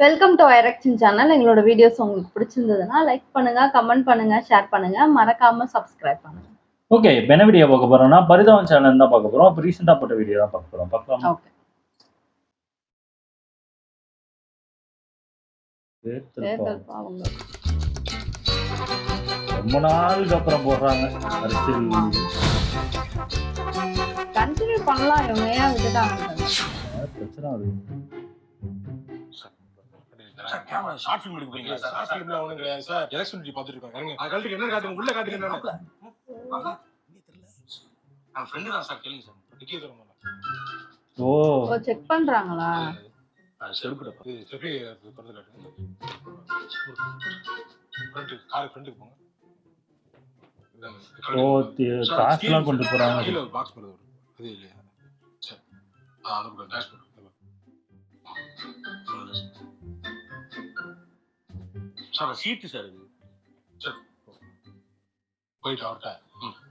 Welcome to ஐரக்ஷன் channel. எங்களோட videos உங்களுக்கு பிடிச்சிருந்ததுன்னா லைக் பண்ணுங்க, கமெண்ட் பண்ணுங்க, ஷேர் பண்ணுங்க, மறக்காம சப்ஸ்கிரைப் பண்ணுங்க. ஓகே, என்ன வீடியோ பார்க்க போறோம்னா பரிதாபம் சேனல் தான் பார்க்க போறோம். அப்ப ரீசெண்டா போட்ட வீடியோ தான் பார்க்க போறோம். பார்க்கலாம். ஓகே. ரொம்ப நாளுக்கு அப்புறம் போடுறாங்க. அரசியல் கண்டினியூ பண்ணலாம். இவங்க ஏன் விட்டுட்டாங்க? பிரச்சனை அது. ஷார்ட் ஃபிலிம் எடுக்க போறீங்களா சார்? ஷார்ட் ஃபிலிம்ல ஒண்ணும் கிடையாது சார். எலெக்ஷன் டியூட்டி பாத்துட்டு இருக்கோம். இருங்க. அது கழட்டி என்ன காட்டுங்க? உள்ள காட்டுங்க என்ன? நான் ஃப்ரெண்ட் தான் சார். கேளுங்க சார். டிக்கி தரணும். ஓ செக் பண்றாங்களா? செருப்புட இது செருப்பு பக்கத்துல காட்டுங்க. ஃப்ரெண்ட் கார் ஃப்ரெண்டுக்கு போங்க. காசுலாம் கொண்டு போறாங்க. கீழ பாக்ஸ் போடுறது. அது இல்லையா? சரி. அது டேஷ் போடு. சார் சீட்டு சார் இது. சரி போயிட்டு அவர்கிட்ட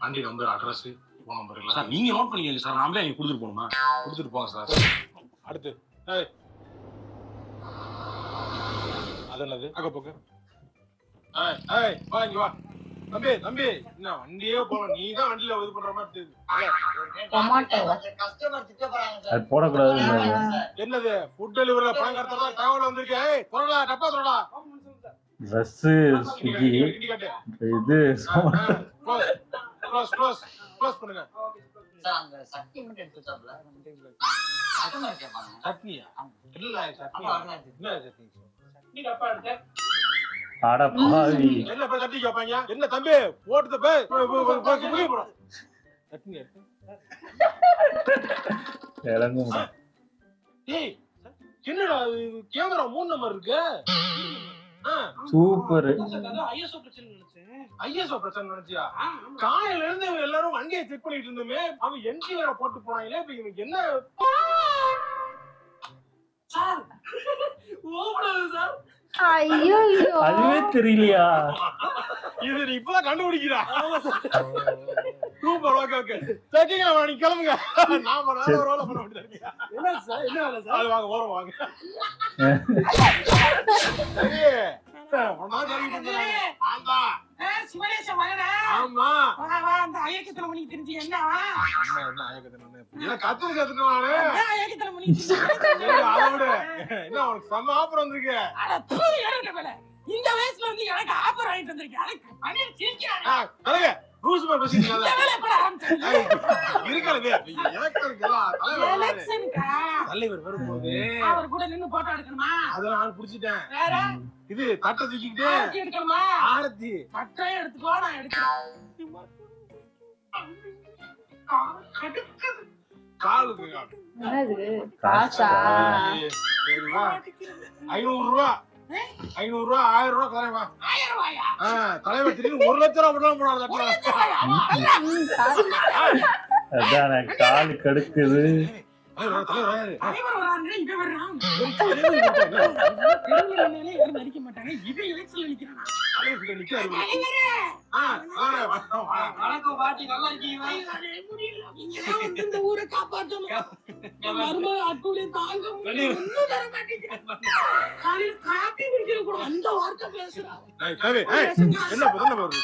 வண்டி நம்பர் அட்ரஸ் ஃபோன் நம்பர் இல்லை சார். நீங்கள் நோட் பண்ணிக்கங்க சார். நாமளே நீங்கள் கொடுத்துட்டு போகணுமா? கொடுத்துட்டு போங்க சார். அடுத்து அது என்னது? அங்கே போங்க. வா இங்கே வா தம்பி. தம்பி என்ன வண்டியே போகல. நீ தான் வண்டியில் இது பண்ணுற மாதிரி தெரியுது. போடக்கூடாது. என்னது ஃபுட் டெலிவரியில் பணம் கடத்துறதா தகவல் வந்திருக்கு. பொருளா டப்பா தரோடா. ட்ரெஸ் ஸ்விக்கி இது க்ளோஸ் பண்ணுங்க. அந்த சட்னி மட்டும் எடுத்து வச்சாப்ல. சட்னியா? இல்ல சட்னி. என்ன சட்னி? சட்னி டப்பா எடுத்து. ஆட பாவி. என்ன போய் சட்னி கேட்பாங்க? என்ன தம்பி போட்டு போய் புரிய போடா. சட்னி எடுத்து. இறங்குங்க. ஏய் என்னடா கேமரா 3 நம்பர் இருக்கு. சூப்பர். ஐஎஸ்ஓ பிரச்சனை நினைச்சியா? காலையில இருந்து எல்லாரும் வண்டியை செக் பண்ணிட்டு இருந்தோமே. அவன் என்ஜி வேற போட்டு போனாங்களே. இப்ப இவனுக்கு என்ன சார்? ஓபனது சார். ஐயோ அதுவே தெரியலையா? இது நீ இப்பதான் கண்டுபிடிக்கிறா? சூப்பர். ஓகே ஓகே செக்கிங்களா? நீ கிளம்புங்க. நாம ரோல பண்ண வேண்டியது. என்ன சார்? என்ன வேலை சார்? அது வாங்க ஓரம் வாங்க. சரி ஒண்ணா சொல்லிட்டு இருந்தானே. ஆமா சிவனேச மகனே. ஆமா வா அந்த ஐயக்கத்தன மணி தெரிஞ்சு என்ன? அம்மா என்ன ஐயக்கத்தன என்ன கத்துறது கத்துறானே? ஐயக்கத்தன மணி அத விட என்ன உனக்கு சம ஆஃபர் வந்திருக்கு. அட தூ ஏறட்ட மேல இந்த வயசுல வந்து எனக்கு ஆஃபர் வாங்கிட்டு வந்திருக்கீங்க. அதுக்கு பண்ணி சிரிக்கிறானே. கலங்க ரூல்ஸ் மேல பேசிட்டீங்க. இந்த வேலை எப்ப ஆரம்பிச்சீங்க? இருக்கலவே எனக்கு இருக்கலாம். எலெக்ஷன்கா தலைவர் வரும்போது அவர் கூட நின்னு போட்டோ எடுக்கணுமா? அத நான் புடிச்சிட்டேன். வேற இது தட்டை தூக்கிட்டு ஆரத்தி எடுக்கணுமா? ஆரத்தி தட்டை எடுத்துக்கோ. நான் எடுக்கிறேன். காலுக்கு என்னது? காசா? சரிவா 500 ரூபாய் 500 ரூபாய் 1000 ரூபாய் தரேன். வா 1000 ரூபாயா? தலைவர் திடீர்னு 1 லட்சம் ரூபாய் போடலாம் போறாரு. அதானே கால் கடுக்குது. தலைவர் வராங்க. இங்க வர்றாங்க. யாரும் நடிக்க மாட்டாங்க. இவன் எலெக்ஷன்ல நிக்கிறானா? தலைவர் நிக்காரு. வணக்கம் பாட்டி. நல்லா இருக்கீங்களா? நீங்க தான் இந்த ஊரை காப்பாத்தணும். மருமக அட்டுளே தாங்க முடியல. ஒண்ணும் தர மாட்டீங்க. காலையில காப்பி குடிக்கிற கூட அந்த வார்த்தை பேசுறாங்க. என்ன என்ன வருது?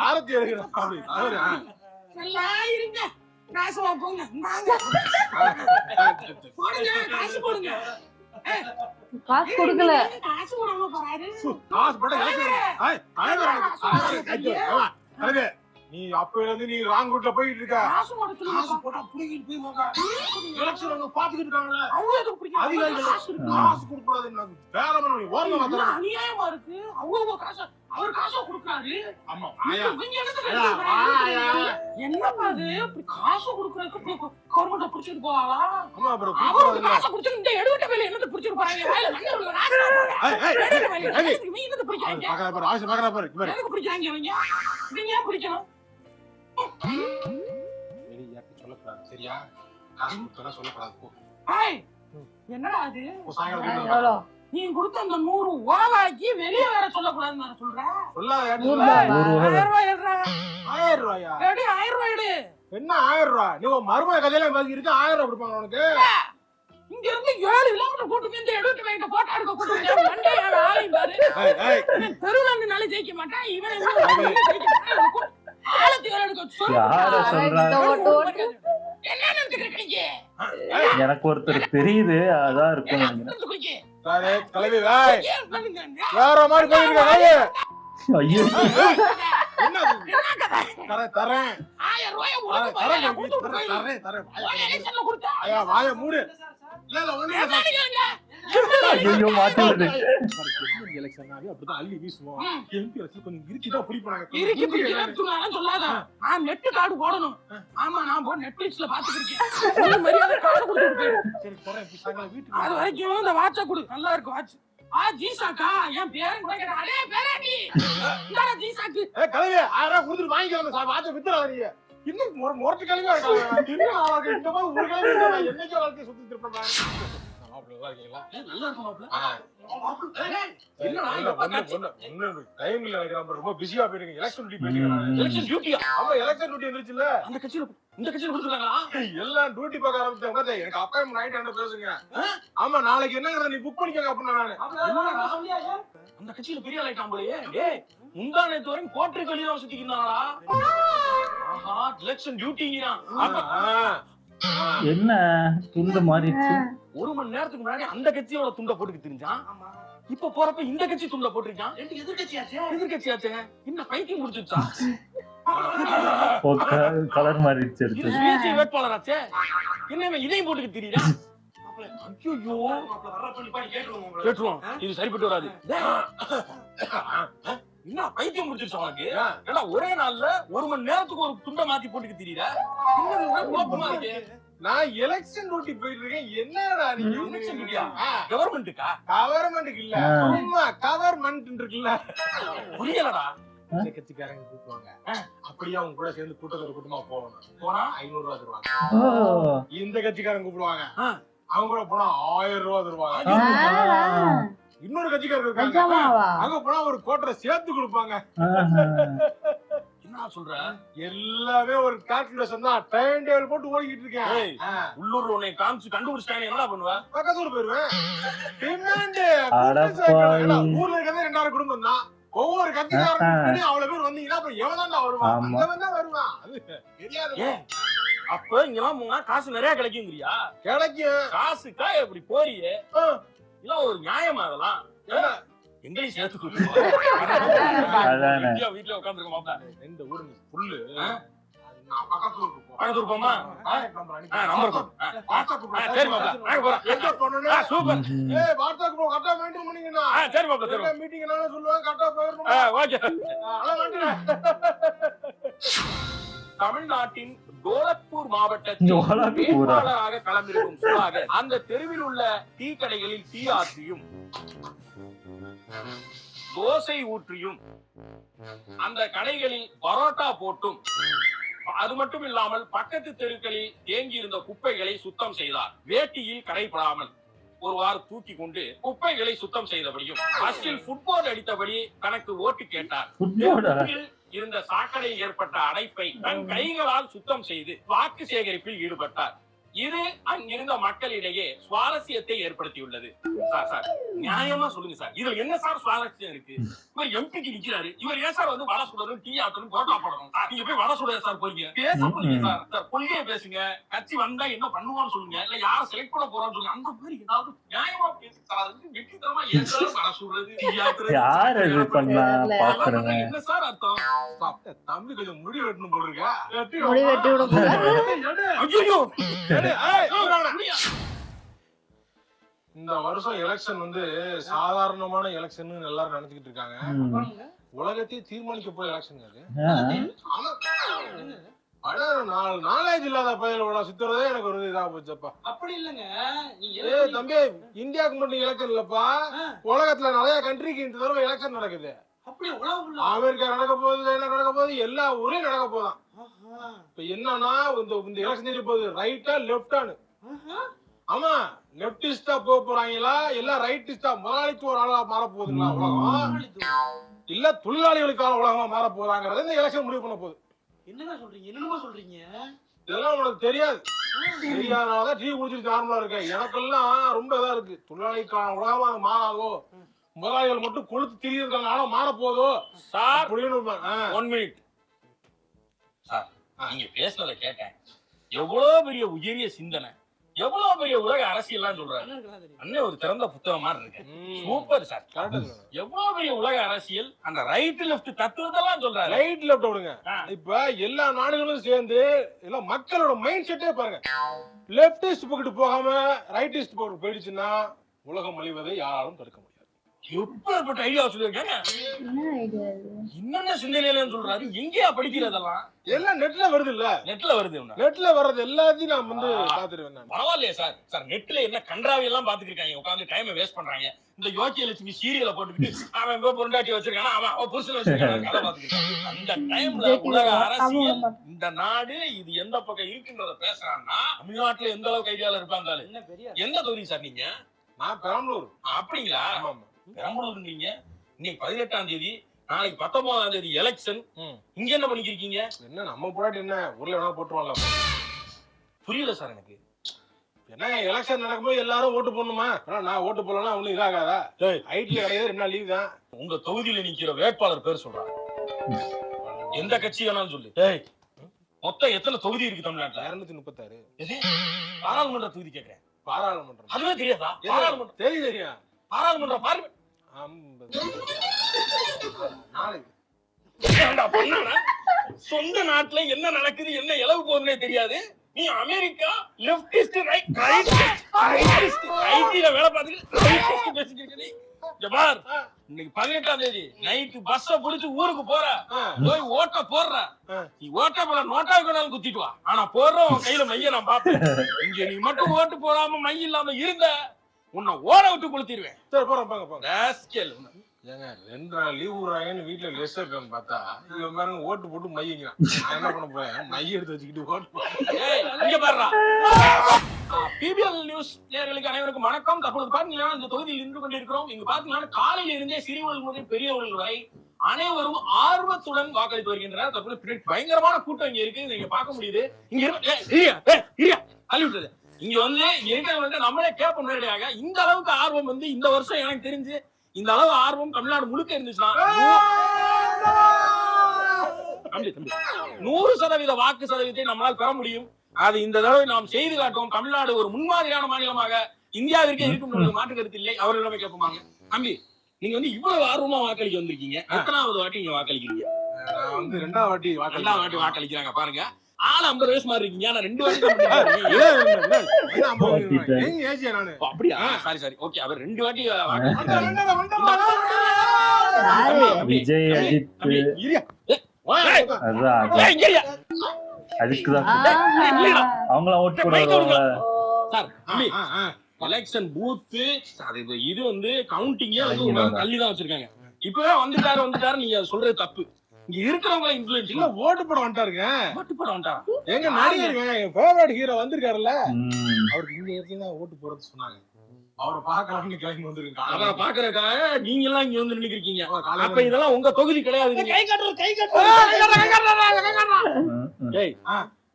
ஆரத்தி எடுக்கணும். அப்படி நல்லா இருங்க. காசு போங்க. போடுங்க காசு போடுங்க. காசு கொடுக்கல. காசு போடாம போறாரு. காசு போட நீ அப்ப இருந்து நீ ராங் ரூட்ல போயிட்டு இருக்க. காசு போட்டா புடிங்கிட்டு போய்வாங்க. எலெக்ஷன் அவங்க பாத்துக்கிட்டு இருக்காங்களே. அவங்க எதுக்கு புடிங்க? அதிகாரிகள் காசு கொடுக்க கூடாதுன்னு வேற மாதிரி ஓரமா மாத்தறாங்க. அநியாயமா இருக்கு. அவங்க காசு அவர் காசு கொடுக்காரு. ஆமா ஆயா என்னப்பா இது? இப்படி காசு கொடுக்கறதுக்கு கவர்மெண்ட்ல புடிச்சிட்டு போவாங்களா? ஆமா bro. அவர் காசு குடிச்சு இந்த எடுவட்ட வேலை என்னது புடிச்சிட்டு போறாங்க? வாயில மண்ணு விழுற ராசா போறாங்க. நீ என்னது புடிக்கறீங்க? பாக்கற பாரு ஆசை பாக்கற பாரு. எனக்கு புடிக்கறாங்க இவங்க. நீங்க ஏன் புடிக்கணும்? வெளிய சொல்லக்கூடாது. சரியா? காசு கொடுத்தா சொல்லக்கூடாது. போ. ஏய் என்னடா அது? எவ்வளோ? நீ கொடுத்த அந்த 100 ஓவாக்கி வெளிய வேற சொல்லக்கூடாதுன்னு நான் சொல்றேன். சொல்லாத. 1000 ரூபாய் எடுறா. 1000 ரூபாயா? எடி 1000 ரூபாய் எடு. என்ன 1000 ரூபாய்? நீ மருமக கதையில பாக்கி இருக்கு. 1000 ரூபாய் கொடுப்பாங்க உனக்கு. இங்க இருந்து 7 கிலோமீட்டர் கூட்டு வந்து எடுத்து வைக்க போட்டா எடுக்க கூட்டு மண்டையால ஆளையும் பாரு. தெருவுல நின்னாலே ஜெயிக்க மாட்டான் இவன் ஆளத்தி வேற எடுக்க சொல்லு. யார சொல்றாங்க? என்ன நினைக்கிறீங்க நீங்க? எனக்கு ஒருத்தர் தெரியுது, அதான் இருக்கும் நினைக்கிறேன். தலைவி வேற மாதிரி போயிருக்க. ஐயோ தரேன் 1000 ரூபாய் வாய மூடு. ஐயோ மாட்டி விடுது. அப்படிதான் அள்ளி வீசுவோம். கொஞ்சம் இருக்குதான் பிடிப்பாங்க. சொல்லாத நான் நெட் கார்டு போடணும். ஆமா நான் போ நெட்ஃபிளிக்ஸ்ல பாத்துக்கிருக்கேன். மரியாதை கார்டு கொடுத்து சரி போறேன். வீட்டுக்கு அது வரைக்கும் இந்த வாட்ச கொடு. நல்லா இருக்கு வாட்ச். ஜீசாக்கா என் பேரன் கூட கேட்டா அடே பேராண்டி இந்தாடா ஜீசாக்கு. கலவி 1000 ரூபாய் கொடுத்து வாங்கிக்கலாம். சார் வாட்ச வித்துறாதீங்க. இன்னும் மொரட்டு கலவியா இருக்காங்க. இன்னும் ஆளுக்கு இந்த மாதிரி ஒரு கலவி என்னைக்கு வாழ்க்கை சுத்தி திருப்பறாங்க. நல்லா இருக்கீங்களா? நல்லா இருக்கு மாப்ள. என்னடா டைம் இல்ல நினைக்கிறேன். ரொம்ப பிஸியா போயிருக்கு. எலெக்ஷன் டியூட்டி போயிருக்கு. எலெக்ஷன் டியூட்டியா? ஆமா எலெக்ஷன் டியூட்டி வந்துருச்சுல. அந்த கட்சியில இந்த கட்சியில கொடுத்துட்டாங்களா? எல்லாம் டியூட்டி பார்க்க ஆரம்பிச்சாங்க. எனக்கு அப்பாயின்மென்ட் ஆயிட்டு பேசுங்க. ஆமா நாளைக்கு என்னங்கறத நீ புக் பண்ணிக்கங்க அப்படினா நானு. அந்த கட்சியில பெரிய ஆள் ஆயிட்டான் போலயே. டேய் முந்தா நேத்து வரைக்கும் கோட்டை கலியற சுத்திக்கினாங்களா? ஆஹா எலெக்ஷன் டியூட்டிங்கறான். என்ன துண்டு மாறிடுச்சு? 1 மணி நேரத்துக்கு முன்னாடி அந்த கட்சியோட துண்ட போட்டுக்கு தெரிஞ்சான். இப்ப போறப்ப இந்த கட்சி துண்ட போட்டுருக்கான். எதிர்கட்சியாச்சே. என்ன பைத்தியம் முடிச்சுச்சா? கலர் மாறிடுச்சு. சுயேட்சை வேட்பாளராச்சே. என்ன இதையும் போட்டுக்கு தெரியுதா? ஐயோ கேட்டுருவோம். இது சரிப்பட்டு வராது. என்ன பைத்தியம் முடிச்சிருச்சு உனக்கு? ஏன்னா ஒரே நாள்ல 1 மணி நேரத்துக்கு ஒரு துண்டை மாத்தி போட்டுக்கு தெரியுதா? நான் எலெக்ஷன் டியூட்டி போயிட்டு இருக்கேன். என்னடா நீங்க எலெக்ஷன் டியூட்டியா? கவர்மெண்ட்டுக்கா? கவர்மெண்ட்டுக்கு இல்ல, சும்மா கவர்மெண்ட் இருக்குல்ல. புரியலடா. இந்த கட்சிக்காரங்க கூப்பிடுவாங்க. அப்படியே அவங்க கூட சேர்ந்து கூட்டத்தோட கூட்டமா போகணும். போனா 500 ரூபாய் தருவாங்க. இந்த கட்சிக்காரங்க கூப்பிடுவாங்க. அவங்க கூட போனா 1000 ரூபாய் தருவாங்க. இன்னொரு கட்சிக்காரங்க இருக்காங்க. அங்க போனா ஒரு கோட்டரை சேர்த்து கொடுப்பாங்க. என்ன சொல்ற? எல்லாமே ஒரு கால்குலேஷன் தான். டைம் டேபிள் போட்டு ஓடிக்கிட்டு இருக்கேன். உள்ளூர்ல உன்னை காமிச்சு கண்டுபிடிச்சானே என்ன பண்ணுவ? பக்கத்து ஊர் போயிருவேன். டிமாண்ட் ஊர்ல இருக்கதே 2000 குடும்பம் தான். ஒவ்வொரு கட்சிக்காரங்களும் அவ்வளவு பேர் வந்தீங்கன்னா அப்ப எவனாண்டா வருவான்? அந்தவன் தான் வருவான். அது தெரியாது. அப்ப இங்கெல்லாம் போனா காசு நிறைய கிடைக்குங்கறியா? கிடைக்கும். காசுக்கா எப்படி போறியே? இல்ல ஒரு நியாயமா அதெல்லாம்? எங்களையும் சேர்த்து கூப்பிடுவாங்க. வீட்டுல உட்காந்துருக்க மாட்டா. எந்த ஊரு புல்லு? பக்கத்தூர் போமா? நம்பர் சரி மாப்பிள்ள. எங்க போனோம்னா சூப்பர். வாட்ஸ்அப் ப்ரோ கரெக்டா மெயின்டைன் பண்ணீங்கண்ணா. சரி மாப்பிள்ள. சரி மீட்டிங் என்னால சொல்லுவாங்க கரெக்டா போயிரணும். ஓகே. தமிழ்நாட்டின் கோலக்பூர் மாவட்டத்தில் வேட்பாளராக களமிருக்கும் சுதாகர் அந்த தெருவில் உள்ள டீ கடைகளில் டீ ஆற்றியும் தோசை ஊற்றியும் அந்த கடைகளில் பரோட்டா போட்டும் அது மட்டும் இல்லாமல் பக்கத்து தெருக்களில் தேங்கி இருந்த குப்பைகளை சுத்தம் செய்தார். வேட்டியில் கரைபடாமல் ஒருவாறு தூக்கி கொண்டு குப்பைகளை சுத்தம் செய்தபடியும் பஸ்ஸில் ஃபுட்பால் அடித்தபடி தனக்கு ஓட்டு கேட்டார். இருந்த சாக்கடையில் ஏற்பட்ட அடைப்பை தன் கைகளால் சுத்தம் செய்து வாக்கு சேகரிப்பில் ஈடுபட்டார். இது அங்கிருந்த மக்களிடையே சுவாரஸ்யத்தை ஏற்படுத்தியுள்ளது. சார் நியாயமா சொல்லுங்க சார், இதுல என்ன சார் சுவாரஸ்யம் இருக்கு? இவர் எம்பிக்கு நிக்கிறாரு, இவர் ஏன் சார் வந்து வடை சுடணும், டீ ஆட்டணும், பரோட்டா போடணும்? நீங்க போய் வடை சுட சார் போறீங்க, பேச போறீங்க சார். சார் கொள்கையை பேசுங்க, கட்சி வந்தா என்ன பண்ணுவான்னு சொல்லுங்க, இல்ல யாரை செலக்ட் பண்ண போறோம்னு சொல்லுங்க. அந்த மாதிரி ஏதாவது நியாயமா பேசுங்க சார். அதுக்கு வெற்றித்தரமா ஏன் சார் வடை சுடுறது, டீ ஆட்டுறது? என்ன சார் அர்த்தம்? தம்பி கொஞ்சம் முடி வெட்டணும் போடுங்க. முடி வெட்டி விட இந்த வருஷம் எலெக்ஷன் வந்து சாதாரணமான எலெக்ஷன் எல்லாரும் நினைச்சுக்கிட்டு இருக்காங்க. உலகத்தையே தீர்மானிக்க போய் எலெக்ஷன் அது. நாலேஜ் இல்லாத பையனோட சுத்துறதே எனக்கு ஒரு இதா போச்சப்பா. அப்படி இல்லங்க தம்பி, இந்தியாவுக்கு மட்டும் எலெக்ஷன் இல்லப்பா, உலகத்துல நிறைய கண்ட்ரிக்கு இந்த தடவை எலெக்ஷன் நடக்குது. அமெரிக்கா நடக்க போகுது, சைனா நடக்க போகுது, எல்லா ஊரையும் நடக்க போதான். இப்ப என்னன்னா இந்த எலெக்ஷன் இருப்பது ரைட்டா லெப்டானு. ஆமா, லெப்டிஸ்டா போறாங்களா இல்ல ரைட்டிஸ்டா முதலாளித்துவ ஒரு ஆளா மாற போகுதுங்களா உலகம், இல்ல தொழிலாளிகளுக்கான உலகமா மாற போறாங்கறத இந்த எலெக்ஷன் முடிவு பண்ண போகுது. என்னங்க சொல்றீங்க? என்னமா சொல்றீங்க? இதெல்லாம் உனக்கு தெரியாது. தெரியாதனாலதான் டீ குடிச்சிட்டு நார்மலா இருக்கேன். எனக்கெல்லாம் ரொம்ப இதா இருக்கு. தொழிலாளிக்கான உலகமா அது மாறாதோ, முதலாளிகள் மட்டும் கொளுத்து திரியறதுனால மாற போதோ சார் அப்படின்னு 1 மினிட் சார். நீங்க பேசுனதை கேட்டேன். எவ்வளவு பெரிய உயரிய சிந்தனை, எவ்வளவு பெரிய உலக அரசியல்லாம் சொல்றாரு. அண்ணன் ஒரு திறந்த புத்தகம் மாதிரி இருக்கு. Super sir. எவ்வளவு பெரிய உலக அரசியல், அந்த ரைட் லெஃப்ட் தத்துவத்தெல்லாம் சொல்றாரு. ரைட் லெஃப்ட் விடுங்க. இப்ப எல்லா நாடுகளும் சேர்ந்து எல்லாம் மக்களோட மைண்ட் செட்டே பாருங்க. லெப்டிஸ்ட் பக்கத்து போகாம ரைட்டிஸ்ட் பக்கத்து போயிடுச்சுன்னா உலகம் அழிவதை யாராலும் தடுக்க முடியாது. எப்பேற்பட்ட ஐடியா சொல்லிருக்காங்க. என்ன ஐடியா இது? என்னென்ன சிந்தனையில சொல்றாரு. எங்கேயா படிக்கிறதெல்லாம்? எல்லாம் நெட்ல வருது இல்ல? நெட்ல வருது. நெட்ல வர்றது எல்லாத்தையும் நான் வந்து பாத்துருவேன். பரவாயில்லையே சார். சார் நெட்ல என்ன கன்றாவி எல்லாம் பாத்துக்கிட்டாங்க. உட்காந்து டைமை வேஸ்ட் பண்றாங்க. இந்த யோக்கிய லட்சுமி சீரியலை போட்டுக்கிட்டு அவன் பொண்டாட்டி வச்சிருக்கானா, அவன் புருஷன் வச்சிருக்கான கதை பாத்துக்கிட்டாங்க. அந்த டைம்ல உலக அரசியல், இந்த நாடு இது எந்த பக்கம் இருக்குன்றத பேசுறான்னா தமிழ்நாட்டுல எந்த அளவுக்கு ஐடியால இருப்பாங்க. எந்த தொகுதி சார் நீங்க? நான் பெரம்பலூர். அப்படிங்களா? பெரம்பலூர். நீங்க இன்னைக்கு 18ஆம் தேதி, நாளைக்கு 19ஆம் தேதி எலெக்ஷன். இங்க என்ன பண்ணிக்கிறீங்க? என்ன நம்ம போராட்டி என்ன ஊர்ல வேணா போட்டுருவாங்க. புரியல சார் எனக்கு. என்ன எலெக்ஷன் நடக்கும்போது எல்லாரும் ஓட்டு போடணுமா? நான் ஓட்டு போடலன்னா ஒண்ணும் இதாகாதா? ஐடில கிடையாது, 2 நாள் லீவ் தான். உங்க தொகுதியில நிக்கிற வேட்பாளர் பேர் சொல்றாங்க. எந்த கட்சி வேணாலும் சொல்லு. மொத்தம் எத்தனை தொகுதி இருக்கு தமிழ்நாட்டுல? 236. பாராளுமன்ற தொகுதி கேட்கிறேன். பாராளுமன்றம் அதுவே தெரியாதா? பாராளுமன்றம் தெரியும். பாராளுமன்ற பார்லிமெண்ட் 50. சொந்த நாட்டுல என்ன நடக்குது, என்ன இலவு போகுதுன்னே தெரியாது. நீ அமெரிக்கா லெப்டிஸ்ட் ரைட்டிஸ்ட் ஐடில வேலை பார்த்துட்டு பேசிக்கிட்டு ஜபார். இன்னைக்கு 18ஆம் தேதி நைட்டு பஸ்ஸ புடிச்சு ஊருக்கு போற, போய் ஓட்ட போடுற. நீ ஓட்ட போல நோட்டா கொண்டாலும் குத்திட்டு வா. ஆனா போடுறோம் கையில மைய நான் பாப்பேன். இங்க நீ மட்டும் ஓட்டு போடாம மை இல்லாம இருந்த உன்னை ஓட விட்டு கொளுத்திடுவேன். சரி போறோம் போங்க. ஏங்க 2 நாள் லீவ் விடுறாங்கன்னு வீட்டுல லெஸ் இருக்கான்னு பார்த்தா இவன் பாருங்க ஓட்டு போட்டு மையங்கிறான். நான் என்ன பண்ண போறேன்? மைய எடுத்து வச்சுக்கிட்டு ஓட்டு இங்க பாருடா. பிபிஎல் நியூஸ் நேயர்களுக்கு அனைவருக்கும் வணக்கம். தற்போது பாத்தீங்கன்னா இந்த தொகுதியில் நின்று கொண்டிருக்கிறோம். இங்க பாத்தீங்கன்னா காலையில இருந்தே சிறியவர்கள் முதல் பெரியவர்கள் வரை அனைவரும் ஆர்வத்துடன் வாக்களித்து வருகின்றனர். தற்போது பயங்கரமான கூட்டம் இங்க இருக்கு. நீங்க பார்க்க முடியுது. இங்க அழிவிட்டது. இங்க வந்து இருக்கிறவங்க நம்மளே கேட்போம் நேரடியாக. இந்த அளவுக்கு ஆர்வம் வந்து இந்த வருஷம் எனக்கு தெரிஞ்சு இந்த அளவு ஆர்வம் தமிழ்நாடு முழுக்க இருந்துச்சுன்னா 100% வாக்கு சதவீதத்தை நம்மளால் பெற முடியும். அது இந்த தடவை நாம் செய்து காட்டுவோம். தமிழ்நாடு ஒரு முன்மாதிரியான மாநிலமாக இந்தியாவிற்கே இருக்கும் மாற்று கருத்து இல்லை. அவர்களிடமே கேட்போமாங்க. தம்பி, நீங்க வந்து இவ்வளவு ஆர்வமா வாக்களிக்க வந்திருக்கீங்க. எத்தனாவது வாட்டி நீங்க வாக்களிக்கிறீங்க? நான் வந்து 2வது வாட்டி வாக்களிக்கிறாங்க பாருங்க. 50 வயசு மாதிரி இருக்கீங்க. ஆனா 2 வாட்டி அப்படியா? Sorry okay. அவர் 2 வாட்டி விஜய் அஜித் அவங்கள ஓட்டு போடுவாங்க. எலெக்ஷன் பூத் இது வந்து கவுண்டிங்கே தள்ளிதான் வச்சிருக்காங்க. இப்பவே வந்துட்டாரு. நீங்க சொல்றது தப்பு. இங்க இருக்கிறவங்க இன்ஃப்ளூயன்ஸ் இல்ல. ஓட்டு போட வந்துட்டாருங்க. ஓட்டு போட வந்துட்டாரா? எங்க நடிகருங்க, என் ஃபேவரட் ஹீரோ வந்திருக்காருல்ல, அவருக்கு இந்த இடத்துல தான் ஓட்டு போறது சொன்னாங்க. அவரை பார்க்கலாம்னு கிளம்பி வந்திருக்காங்க. அவரை பாக்குறதுக்காக நீங்க எல்லாம் இங்க வந்து நின்னுக்கிறீங்க. அப்ப இதெல்லாம் உங்க தொகுதி கிடையாது. ஏய்,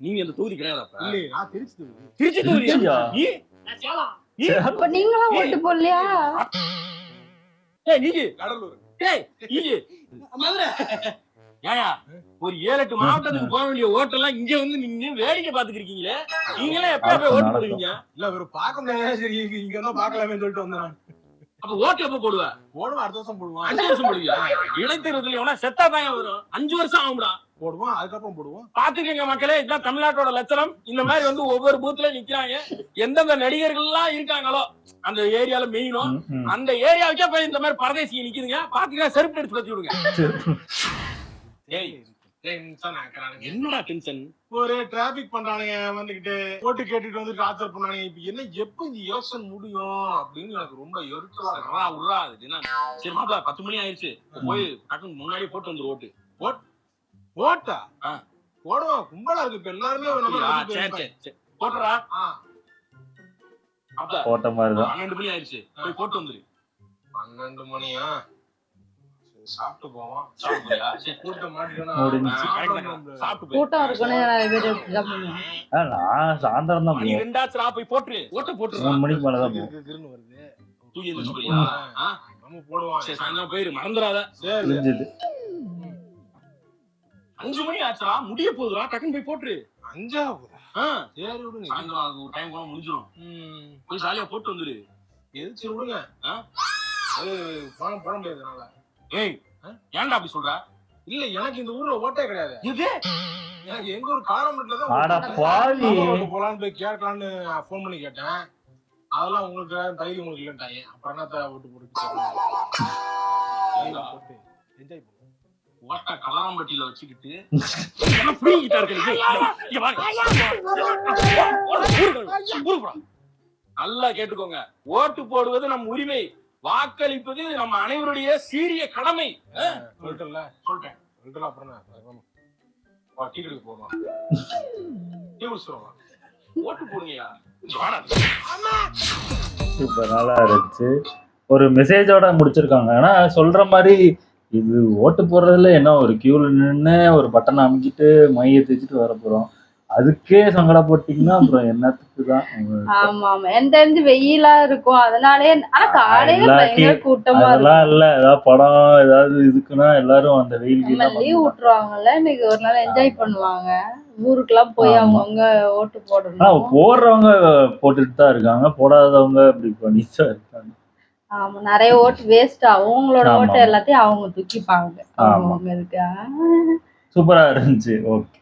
நீங்க இந்த தொகுதி கிடையாதா? இல்ல, நான் திருச்சி தொகுதியா? அப்ப நீங்களும் ஓட்டு போடலையா? ஏய் நீங்க கடலூர். ஏய் நீங்க மதுரை. ஏயா ஒரு 7-8 மாவட்டத்துக்கு போக வேண்டிய ஓட்டெல்லாம் இங்க வந்து நீங்க வேடிக்கை பாத்துக்கிறீங்களே. நீங்களே எப்ப ஓட்டு போடுவீங்க? இல்ல ஒரு பார்க்க முடியாது. சரி இங்க தான் பார்க்கலாமே சொல்லிட்டு வந்தேன். அப்ப ஓட்டு எப்ப போடுவ? போடுவோம், அடுத்த வருஷம் போடுவோம். 5 வருஷம் போடுவியா? இடைத்தேர்தல் எவனா செத்தா தான் வரும். 5 வருஷம் ஆகும்டா. போடுவோம், அதுக்கப்புறம் போடுவோம். பாத்துக்கங்க மக்களே, இதுதான் தமிழ்நாட்டோட லட்சணம். இந்த மாதிரி வந்து ஒவ்வொரு பூத்துல நிக்கிறாங்க. எந்தெந்த நடிகர்கள் எல்லாம் இருக்காங்களோ அந்த ஏரியால மெயினும் அந்த ஏரியாவுக்கே போய் இந்த மாதிரி பரதேசிங்க நிக்குதுங்க. பாத்தீங்கன்னா செருப்பு எடுத்து பத்தி விடுங்க. என்னடா டென்ஷன்? ஒரு டிராபிக் பண்றானுங்க வந்துகிட்டு ஓட்டு கேட்டுட்டு வந்து டார்ச்சர் பண்ணானுங்க. இப்ப என்ன எப்ப இந்த எலெக்ஷன் முடியும் அப்படின்னு எனக்கு ரொம்ப எரிச்சலா. சரி மாப்பிள 10 மணி ஆயிடுச்சு. போய் டக்குன்னு முன்னாடியே போட்டு வந்து ஓட்டு. ஓட்டா போடுவோம். கும்பலா இருக்கு இப்ப எல்லாருமே. போட்டுறா. போட்ட மாதிரிதான். 12 மணி ஆயிடுச்சு. போய் போட்டு வந்துரு. 12 மணியா? சாப்பிட்டு போவோம். சாப்பிட்டு போறியா? சரி. கூட்டம் மாட்டிட்டோம்னா முடிஞ்சுச்சு. சாப்பிட்டு போய். கூட்டம் இருக்குன்னு நிறைய பேர் இப்படிதான் பண்ணுவாங்க. நான் சாயந்தரம் தான் மணி போவோம். 2 போய் போட்டுரு. ஓட்டு போட்டுரு. 3 மணிக்கு மேலதான் போவோம். கிருன்னு வருது. தூக்கி எந்திரிச்சு போறியா? ஆ? நம்ம போடுவோம். சரி, சாயந்தரம் போயிரு, மறந்துடாத. சரி. முடிஞ்சது. 5 மணி ஆச்சுடா, முடிய போகுதுடா, டக்குன்னு போய் போட்டுரு. 5 ஆ, சரி விடுங்க. சாயந்தரம் அது ஒரு டைம் போனா முடிஞ்சிடும். போய் ஜாலியா போட்டு வந்துரு. எது சரி விடுங்க. ஆ? அது பணம் போட முடியாதுனால. ஏய், ஏன்டா அப்படி சொல்ற? இல்ல எனக்கு இந்த ஊர்ல ஓட்டே கிடையாது. இது எனக்கு எங்க ஊர் காரமட்டில தான் ஆடா பாவி. போலான்னு போய் கேட்கலான்னு போன் பண்ணி கேட்டேன். அதெல்லாம் உங்களுக்கு தைரியம் உங்களுக்கு இல்லட்டாங்க. அப்புறம் என்னத்த ஓட்டு போட்டு என்ஜாய் பண்ணுவோம். ஓட்ட கலாம்பட்டியில வச்சுக்கிட்டு என்ன புடிங்கிட்டா இருக்கு? இங்க வா. ஊருக்கு போடா. நல்லா கேட்டுக்கோங்க, ஓட்டு போடுவது நம் உரிமை, வாக்களிப்பது நம்ம அனைவருடைய சீரிய கடமை. சொல்லிட்டல சொல்லிட்டேன். சொல்லிட்டல அப்புறம் என்ன டீ கடைக்கு போகலாம். டீ குடிச்சிருவோம். ஓட்டு போடுங்கயா. இங்க வாடா. சூப்பர், நல்லா இருந்துச்சு. ஒரு மெசேஜோட முடிச்சிருக்காங்க. ஆனா சொல்ற மாதிரி இது ஓட்டு போடுறதுல என்ன ஒரு கியூல நின்று ஒரு பட்டனை அமுக்கிட்டு மைய தேய்ச்சிட்டு வர போறோம். அதுக்கே சங்கடப்பட்டீங்கன்னா அப்புறம் என்னத்துக்கு தான். ஆமா ஆமா, எந்த தெரிஞ்சு வெயிலா இருக்கும் அதனாலே. ஆனா காலையில பயங்கர கூட்டமா அதெல்லாம் இருக்கும். இல்ல, ஏதாவது படம் ஏதாவது இதுக்குன்னா எல்லாரும் அந்த வெயிலுக்கு நம்ம லீவ் விட்டுருவாங்கல்ல, இன்னைக்கு ஒரு நாள் என்ஜாய் பண்ணுவாங்க. ஊருக்குலாம் போய் அவங்கவுங்க ஓட்டு போடணும். போடுறவங்க போட்டுட்டு தான் இருக்காங்க, போடாதவங்க இப்படி பண்ணிட்டு தான் இருக்காங்க. ஆமா, நிறைய ஓட்டு வேஸ்ட் ஆகும். அவங்களோட ஓட்டு எல்லாத்தையும் அவங்க தூக்கிப்பாங்க. அவங்க இருக்கா. சூப்பரா இருந்துச்சு. ஓகே,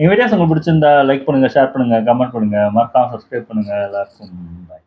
எங்க வீடியோஸ் உங்களுக்கு பிடிச்சிருந்தா லைக் பண்ணுங்க, ஷேர் பண்ணுங்க, கமெண்ட் பண்ணுங்க, மறக்காம சப்ஸ்கிரைப் பண்ணுங்க. எல்லாருக்கும் பாய்.